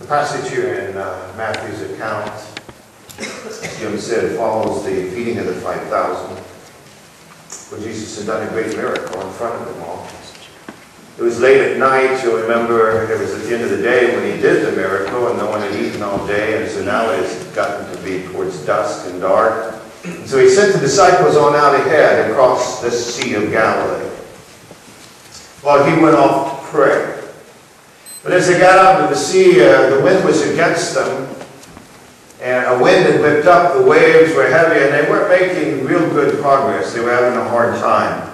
passage here in Matthew's account, Jim said, follows the feeding of the 5,000, where Jesus had done a great miracle in front of them all. It was late at night. You'll remember it was at the end of the day when he did the miracle, and no one had eaten all day, and so now it has gotten to be towards dusk and dark. So he sent the disciples on out ahead across the Sea of Galilee, while he went off to pray. But as they got out of the sea, the wind was against them, and a wind had whipped up, the waves were heavy, and they weren't making real good progress. They were having a hard time.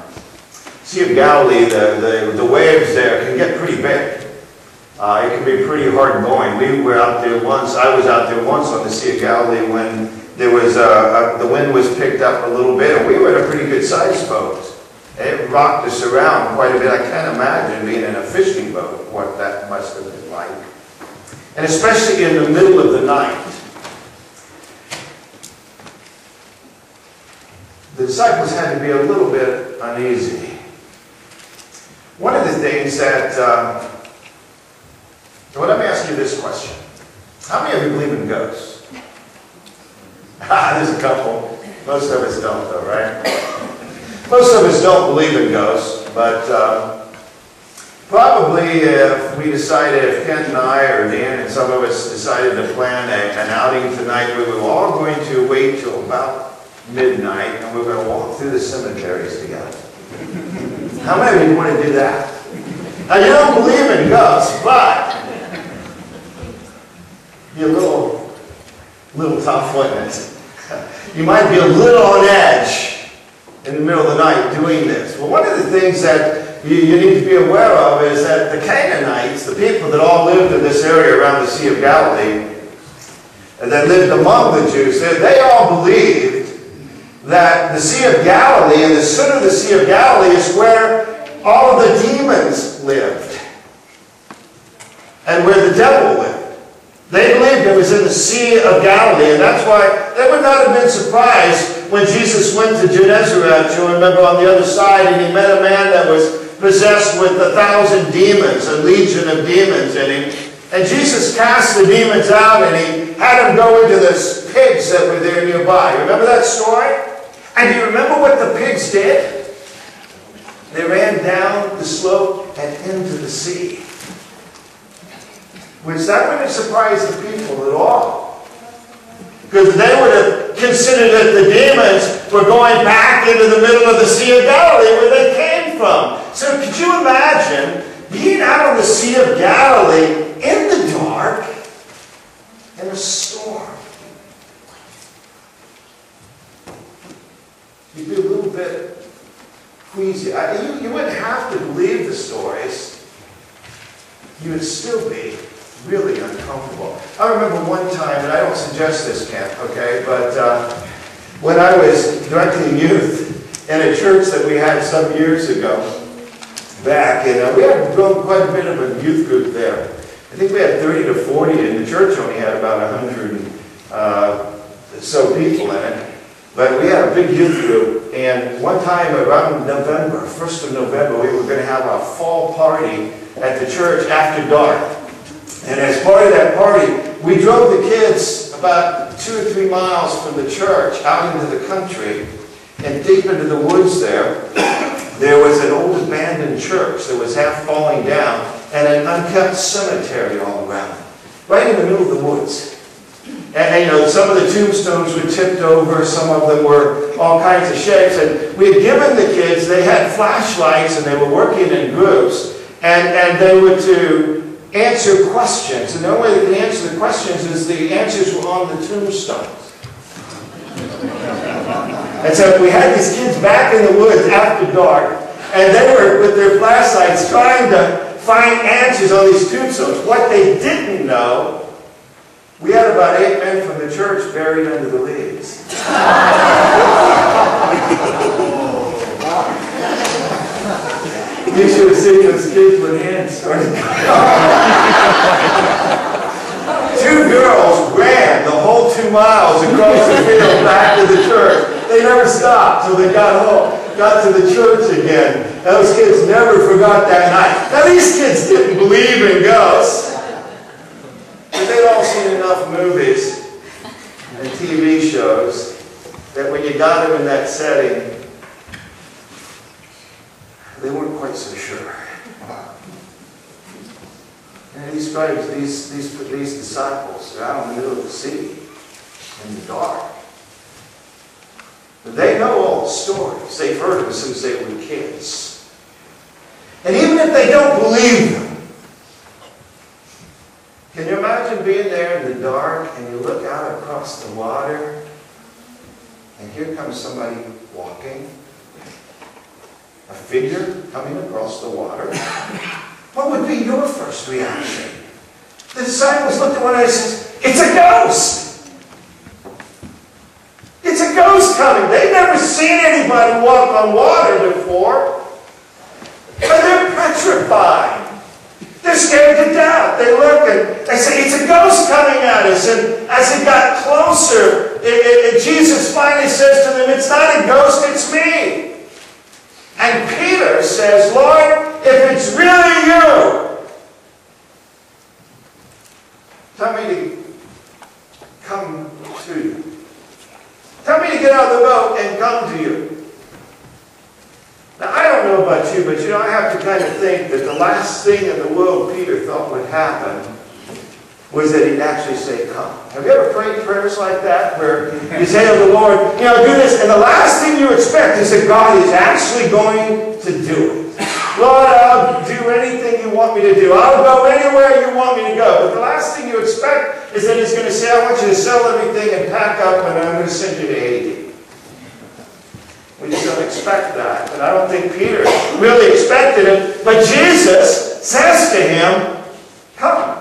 Sea of Galilee, the waves there can get pretty big. It can be pretty hard going. We were out there once, I was out there once on the Sea of Galilee when there was the wind was picked up a little bit, and we were in a pretty good sized boat. It rocked us around quite a bit. I can't imagine being in a fishing boat, what that must have been like. And especially in the middle of the night. The disciples had to be a little bit uneasy. One of the things that, well, let me ask you this question. How many of you believe in ghosts? There's a couple. Most of us don't, though, right? Most of us don't believe in ghosts, but probably if we decided, if Kent and I or Dan and some of us decided to plan an outing tonight, we were all going to wait till about midnight and we're going to walk through the cemeteries together. How many of you want to do that? Now, you don't believe in ghosts, but you're a little tough, wasn't it? You might be a little on edge in the middle of the night doing this. Well, one of the things that you need to be aware of is that the Canaanites, the people that all lived in this area around the Sea of Galilee, and that lived among the Jews, they all believed that the Sea of Galilee, and the center of the Sea of Galilee is where all of the demons lived and where the devil lived. They believed it was in the Sea of Galilee, and that's why they would not have been surprised when Jesus went to Gennesaret, you'll remember, on the other side, and he met a man that was possessed with 1,000 demons, a legion of demons in him. And Jesus cast the demons out, and he had them go into the pigs that were there nearby. Remember that story? And do you remember what the pigs did? They ran down the slope and into the sea. Which that wouldn't surprise the people at all. Because they would have considered that the demons were going back into the middle of the Sea of Galilee where they came from. So could you imagine being out on the Sea of Galilee in the dark in a storm? You'd be a little bit queasy. You wouldn't have to believe the stories. You would still be really uncomfortable. I remember one time, and I don't suggest this, Kent, okay, but when I was directing youth in a church that we had some years ago back, and we had grown quite a bit of a youth group there. I think we had 30 to 40, and the church only had about 100 so people in it. But we had a big youth group, and one time around November, 1st of November, we were going to have a fall party at the church after dark. And as part of that party, we drove the kids about 2 or 3 miles from the church out into the country, and deep into the woods there, there was an old abandoned church that was half falling down, and an unkept cemetery all around, right in the middle of the woods. And you know, some of the tombstones were tipped over, some of them were all kinds of shapes, and we had given the kids, they had flashlights, and they were working in groups, and they were to answer questions, and the only way they could answer the questions is the answers were on the tombstones. And so we had these kids back in the woods after dark, and they were with their flashlights trying to find answers on these tombstones. What they didn't know, we had about 8 men from the church buried under the leaves. You should have seen those kids when hands started coming off. 2 girls ran the whole 2 miles across the field back to the church. They never stopped till they got home, got to the church again. Those kids never forgot that night. Now these kids didn't believe in ghosts. But seen enough movies and TV shows that when you got them in that setting, they weren't quite so sure. And these scribes, these disciples, they're out in the middle of the sea, in the dark. But they know all the stories. They've heard them since they were kids. And even if they don't believe them, can you imagine being there in the dark and you look out across the water and here comes somebody walking, a figure coming across the water? What would be your first reaction? The disciples looked at one another and said, "It's a ghost! It's a ghost coming." They've never seen anybody walk on water before. And they're petrified. They're scared to death. They look and they say, "It's a ghost coming at us." And as it got closer, Jesus finally says to them, "It's not a ghost, it's me." And Peter says, "Lord, if it's really you, tell me to come to you. Tell me to get out of the boat and come to you." Now, I don't know about you, but I have to kind of think that the last thing in the world Peter thought would happen was that he'd actually say, "Come." Have you ever prayed prayers like that, where you say to the Lord, do this, and the last thing you expect is that God is actually going to do it. "Lord, I'll do anything you want me to do. I'll go anywhere you want me to go." But the last thing you expect is that he's going to say, "I want you to sell everything and pack up, and I'm going to send you to Haiti." We just don't expect that. And I don't think Peter really expected it. But Jesus says to him, "Come."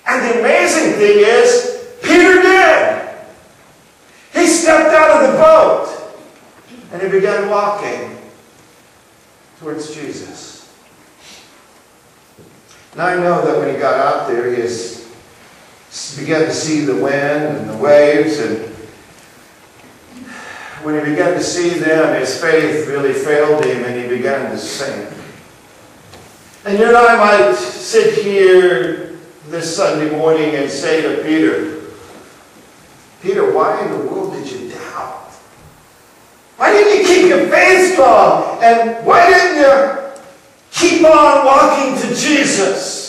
And the amazing thing is, Peter did. He stepped out of the boat and he began walking towards Jesus. Now I know that when he got out there, he began to see the wind and the waves, and when he began to see them, his faith really failed him and he began to sink. And you and I might sit here this Sunday morning and say to Peter, "Peter, why in the world did you doubt? Why didn't you keep your faith strong? And why didn't you keep on walking to Jesus?"